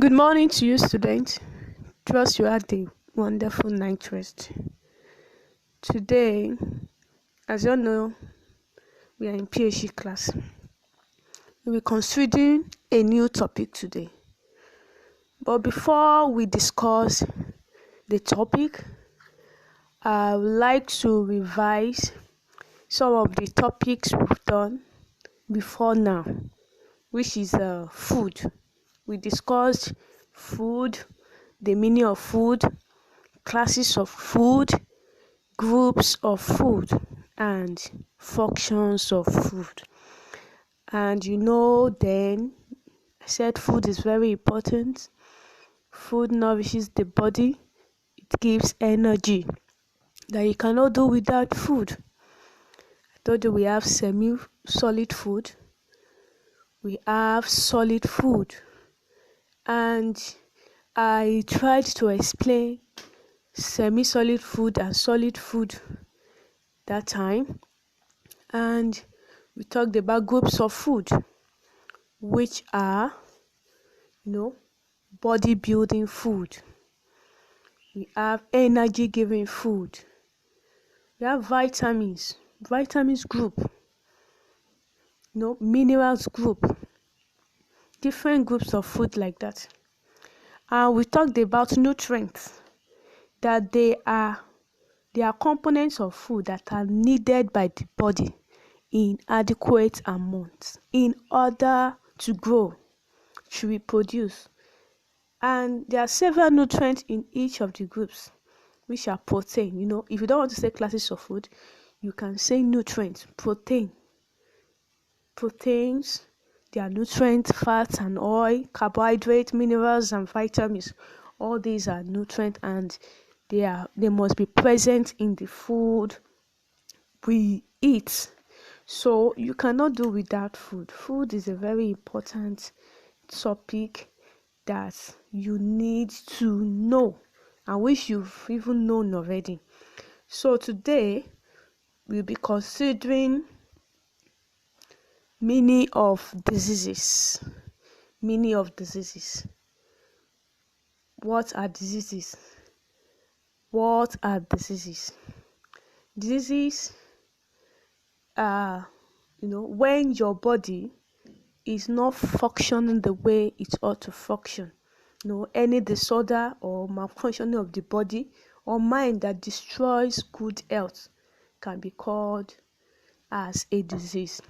Good morning to you, students. Trust you had a wonderful night rest. Today, as you all know, we are in PhD class. We'll be considering a new topic today. But before we discuss the topic, I would like to revise some of the topics we've done before now, which is food. We discussed food, the meaning of food, classes of food, groups of food, and functions of food. And then I said food is very important. Food nourishes the body, it gives energy that you cannot do without food. I told you we have semi solid food, we have solid food, and I tried to explain semi solid food and solid food that time, and we talked about groups of food, which are body building food, we have energy giving food, we have vitamins group, minerals group, different groups of food like that. And we talked about nutrients, that they are components of food that are needed by the body in adequate amounts in order to grow, to reproduce. And there are several nutrients in each of the groups, which are protein. If you don't want to say classes of food, you can say nutrients. Proteins, there are nutrients, fats and oil, carbohydrates, minerals and vitamins. All these are nutrients, and they must be present in the food we eat. So you cannot do without food. Food is a very important topic that you need to know, and which you've even known already. So today we'll be considering meaning of diseases. What are diseases? Diseases are when your body is not functioning the way it ought to function. Any disorder or malfunctioning of the body or mind that destroys good health can be called as a disease.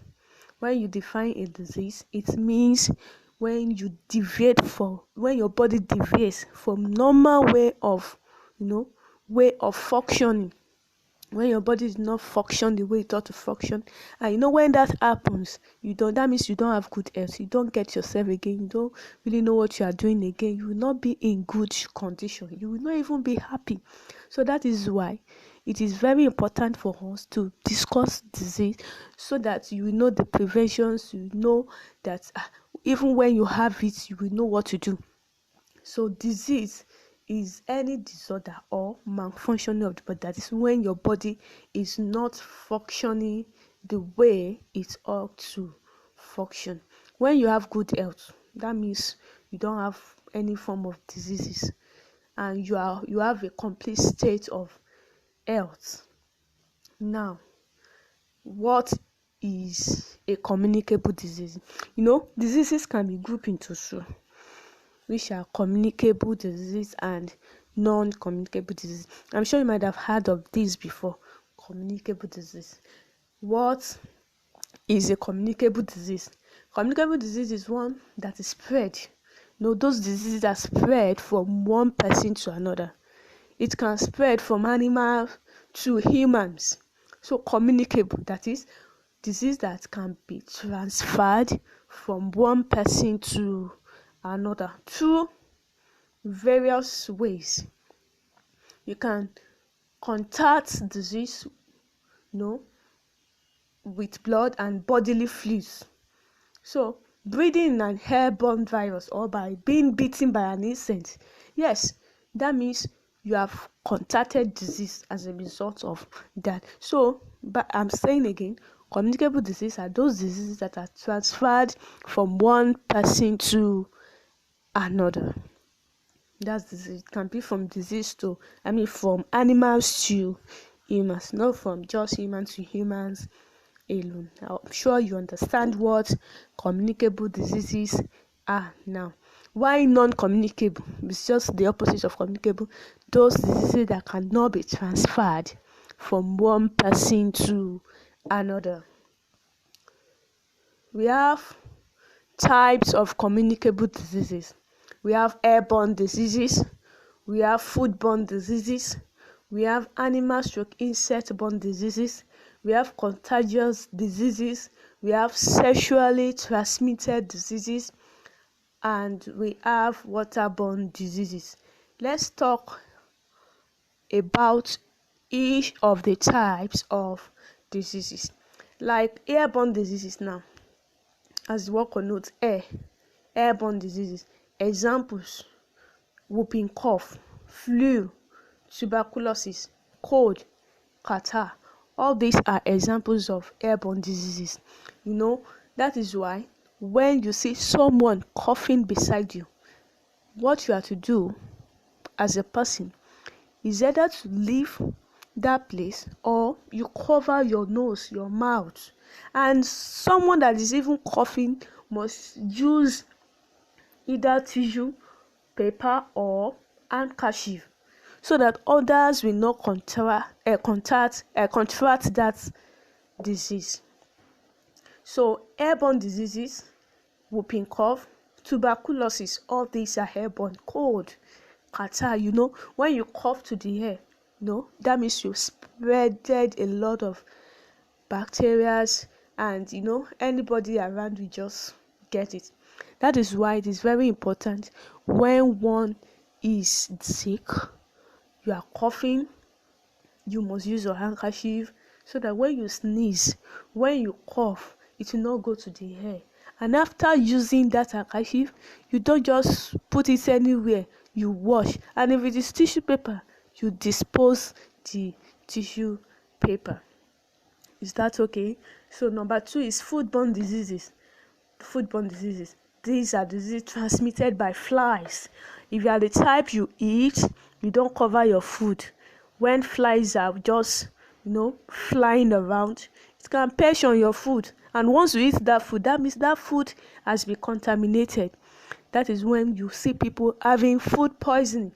When you define a disease, it means when your body deviates from normal way of functioning. When your body is not function the way it ought to function, and when that happens, that means you don't have good health. You don't get yourself again. You don't really know what you are doing again. You will not be in good condition. You will not even be happy. So that is why it is very important for us to discuss disease, so that you will know the preventions. You know that even when you have it, you will know what to do. So disease is any disorder or malfunctioning of the body. That is when your body is not functioning the way it ought to function. When you have good health, that means you don't have any form of diseases, and you have a complete state of health. Now, what is a communicable disease? Diseases can be grouped into two, which are communicable disease and non-communicable disease. I'm sure you might have heard of this before. Communicable disease. What is a communicable disease? Communicable disease is one that is spread. Those diseases that spread from one person to another. It can spread from animals to humans. So communicable, that is disease that can be transferred from one person to another through various ways. You can contact disease with blood and bodily fluids. So breathing an airborne virus or by being bitten by an insect, yes, that means you have contacted disease as a result of that. So, but I'm saying again, communicable disease are those diseases that are transferred from one person to another. That's disease. It can be from from animals to humans, not from just humans to humans alone. I'm sure you understand what communicable diseases are now. Why non-communicable? It's just the opposite of communicable. Those diseases that cannot be transferred from one person to another. We have types of communicable diseases. We have airborne diseases, we have foodborne diseases, we have animal/insect-borne diseases, we have contagious diseases, we have sexually transmitted diseases, and we have waterborne diseases. Let's talk about each of the types of diseases. Like airborne diseases now, as the word connotes, airborne diseases. Examples: whooping cough, flu, tuberculosis, cold, catarrh. All these are examples of airborne diseases. That is why when you see someone coughing beside you, what you have to do as a person is either to leave that place or you cover your nose, your mouth. And someone that is even coughing must use either tissue, paper, or handkerchief so that others will not contract that disease. So airborne diseases, whooping cough, tuberculosis, all these are airborne. Cold, catarrh, when you cough to the air, that means you spreaded a lot of bacteria, and anybody around will just get it. That is why it is very important when one is sick, you are coughing, you must use your handkerchief so that when you sneeze, when you cough, it will not go to the air. And after using that handkerchief, you don't just put it anywhere, you wash. And if it is tissue paper, you dispose the tissue paper. Is that okay? So number 2 is foodborne diseases. These are diseases transmitted by flies. If you are the type you eat, you don't cover your food. When flies are just, flying around, it can perch on your food. And once you eat that food, that means that food has been contaminated. That is when you see people having food poisoning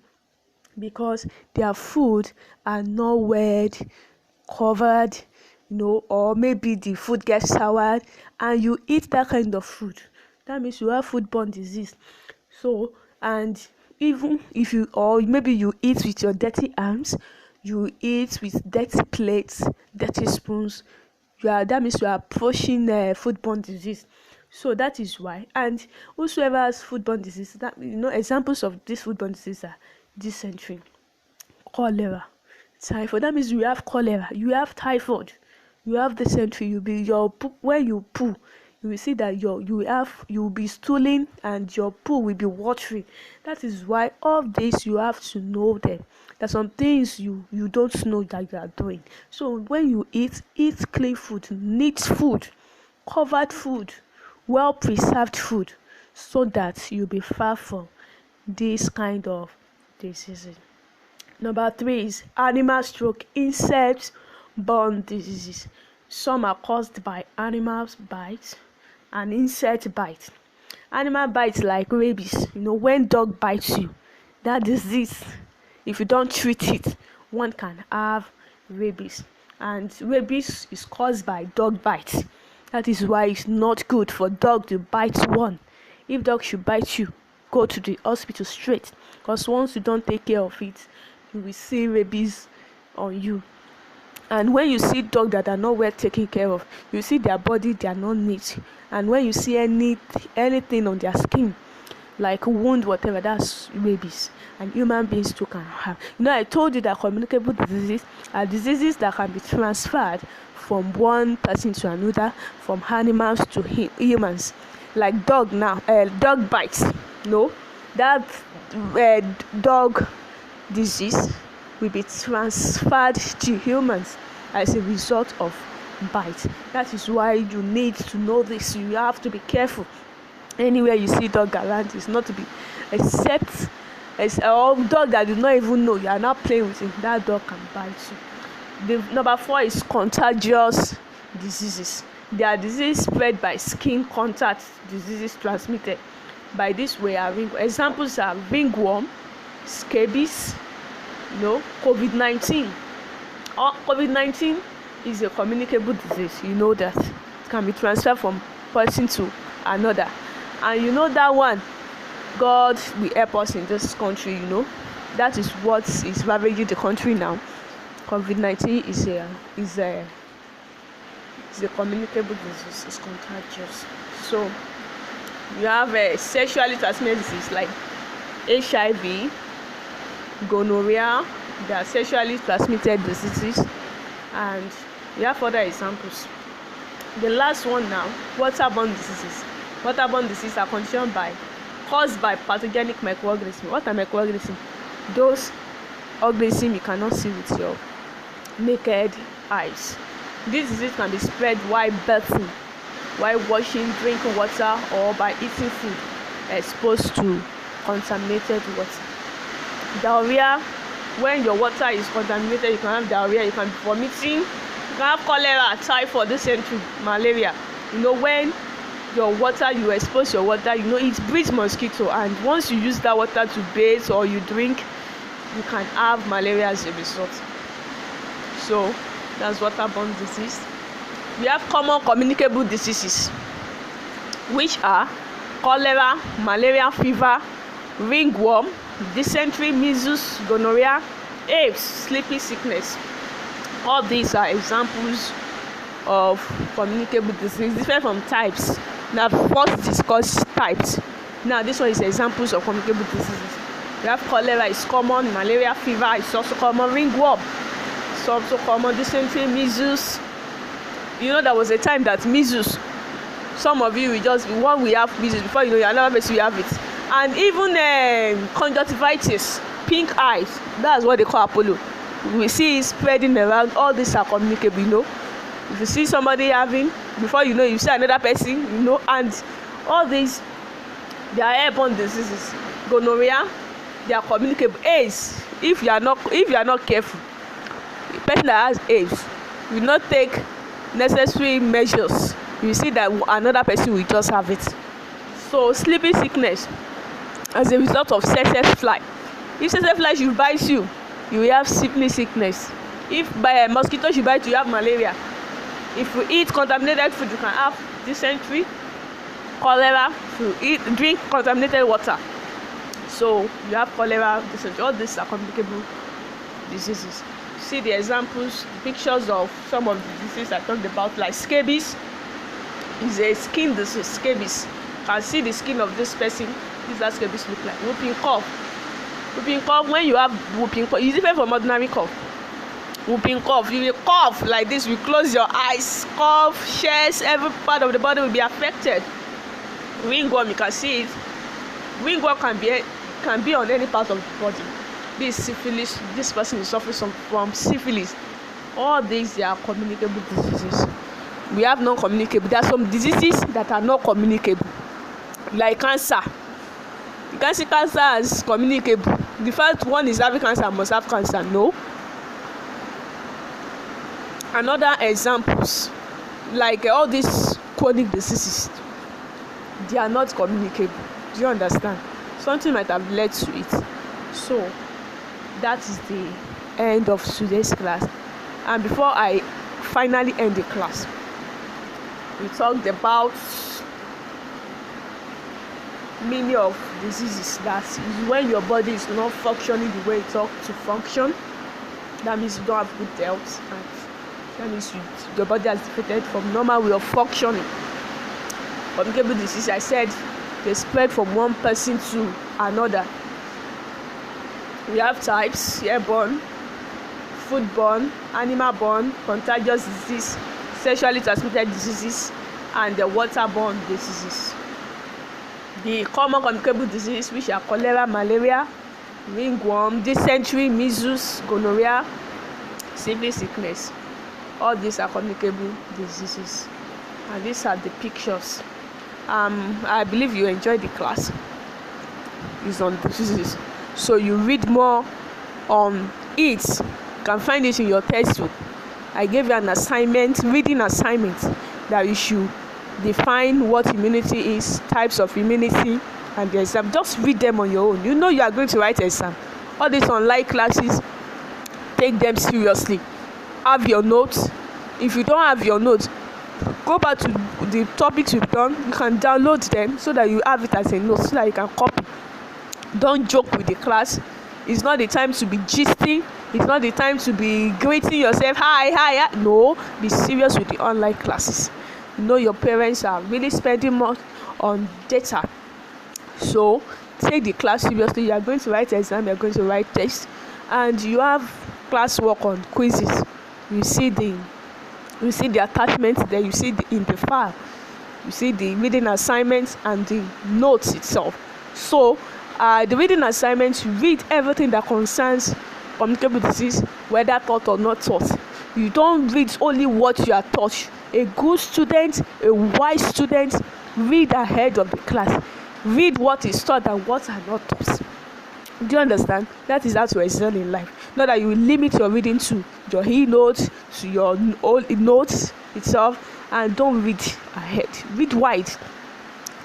because their food are not well covered, or maybe the food gets soured and you eat that kind of food. That means you have foodborne disease. So, and even if you, or maybe you eat with your dirty arms, you eat with dirty plates, dirty spoons, that means you are approaching foodborne disease. So that is why. And whosoever has foodborne disease, that examples of this foodborne disease are dysentery, cholera, typhoid. That means you have cholera, you have typhoid, you have dysentery. When you poo, you will see that you will be stooling and your poo will be watery. That is why all this you have to know them. There's some things you don't know that you are doing. So when you eat clean food, neat food, covered food, well preserved food, so that you'll be far from this kind of diseases. Number 3 is animal/insect-borne diseases. Some are caused by animals bites and insect bites. Animal bites like rabies. When dog bites you, that disease, if you don't treat it, one can have rabies. And rabies is caused by dog bites. That is why it's not good for dog to bite one. If dog should bite you, go to the hospital straight, because once you don't take care of it, you will see rabies on you. And when you see dogs that are not well taken care of, you see their body, they are not neat. And when you see anything on their skin, like wound, whatever, that's rabies. And human beings too can have. I told you that communicable diseases are diseases that can be transferred from one person to another, from animals to humans. Like dog bites. That dog disease will be transferred to humans as a result of bite. That is why you need to know this. You have to be careful. Anywhere you see dog around, it's not to be, except as a dog that you not even know, you are not playing with him, that dog can bite you. The number 4 is contagious diseases. They are diseases spread by skin contact, diseases transmitted by this way are examples are ringworm, scabies, COVID-19. COVID-19 is a communicable disease. You know that it can be transferred from person to another, and you know that one, God will help us in this country. That is what is ravaging the country now. COVID-19 is a communicable disease. It's contagious. So you have a sexually transmitted disease like HIV, gonorrhea. They are sexually transmitted diseases, and we have other examples. The last one now, waterborne diseases. Waterborne diseases are caused by pathogenic microorganisms. What are microorganisms? Those organisms you cannot see with your naked eyes. This disease can be spread while bathing, while washing, drinking water, or by eating food exposed to contaminated water. Diarrhea. When your water is contaminated, you can have diarrhea, you can be vomiting, you can have cholera, typhoid, dysentery, malaria. When you expose your water, it breeds mosquito, and once you use that water to bathe or you drink, you can have malaria as a result. So that's waterborne disease. We have common communicable diseases, which are cholera, malaria, fever, ringworm, dysentery, measles, gonorrhea, AIDS, sleeping sickness. All these are examples of communicable disease, different from types. Now first discuss types. Now this one is examples of communicable diseases. We have cholera is common, malaria, fever is also common, ringworm is also common, dysentery, measles. There was a time that measles, some of you will just one we have measles, before another person will have it. And even conjunctivitis, pink eyes, that's what they call Apollo. We see it spreading around. All these are communicable. If you see somebody having, before you see another person, and all these, they are airborne diseases. Gonorrhea, they are communicable. AIDS, if you are not careful, the person that has AIDS will not take necessary measures, you see that another person will just have it. So sleeping sickness, as a result of tsetse fly. If tsetse fly should bite you, you will have sleeping sickness. If by a mosquito should bite you, you have malaria. If you eat contaminated food, you can have dysentery, cholera. If you drink contaminated water, so you have cholera, dysentery. All these are communicable diseases. See the examples, the pictures of some of the diseases I talked about, like scabies is a skin disease. Scabies, you can see the skin of this person. This is how scabies look like. Whooping cough. Whooping cough, when you have whooping cough, it's different from ordinary cough. Whooping cough, you will cough like this, you close your eyes, cough, chest, every part of the body will be affected. Ringworm, you can see it. Ringworm can be on any part of the body. This syphilis, this person is suffering from syphilis. All these are communicable diseases. We have non-communicable. There are some diseases that are not communicable, like cancer. You can see cancer as communicable. The first one is having cancer must have cancer. No. Another examples, like all these chronic diseases, they are not communicable. Do you understand? Something might have led to it. So that is the end of today's class. And before I finally end the class, we talked about many of diseases. That is when your body is not functioning the way it ought to function. That means you don't have good health, and that means your body has defeated from normal way of functioning. Communicable disease, I said, they spread from one person to another. We have types: airborne, foodborne, animal-borne, contagious disease, sexually transmitted diseases, and the waterborne diseases. The common communicable diseases, which are cholera, malaria, ringworm, dysentery, measles, gonorrhea, sleeping sickness. All these are communicable diseases, and these are the pictures I believe you enjoyed the class. It's on diseases, so you read more on it. You can find it in your textbook. I gave you an assignment, reading assignment, that you should define what immunity is, types of immunity, and the exam. Just read them on your own. You know you are going to write exam. All these online classes, take them seriously. Have your notes. If you don't have your notes, go back to the topics you've done. You can download them so that you have it as a note, so that you can copy. Don't joke with the class. It's not the time to be gisting. It's not the time to be greeting yourself. Hi. No, be serious with the online classes. You know your parents are really spending more on data. So take the class seriously. You are going to write exam, you are going to write tests, and you have classwork on quizzes. You see the attachments there, you see in the file, you see the reading assignments and the notes itself. So the reading assignments, you read everything that concerns communicable disease, whether taught or not taught. You don't read only what you are taught. A good student, a wise student, read ahead of the class. Read what is taught and what are not taught. Do you understand? That is how to excel in life. Not that you limit your reading to your e-notes, to your old notes itself, and don't read ahead. Read wide.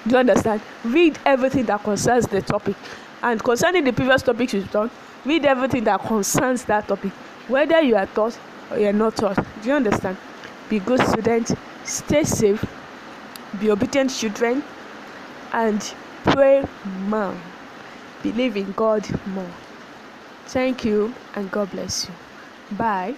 Do you understand? Read everything that concerns the topic. And concerning the previous topics you've done, read everything that concerns that topic, whether you are taught or you are not taught. Do you understand? Be good students, stay safe, be obedient children, and pray more. Believe in God more. Thank you, and God bless you. Bye.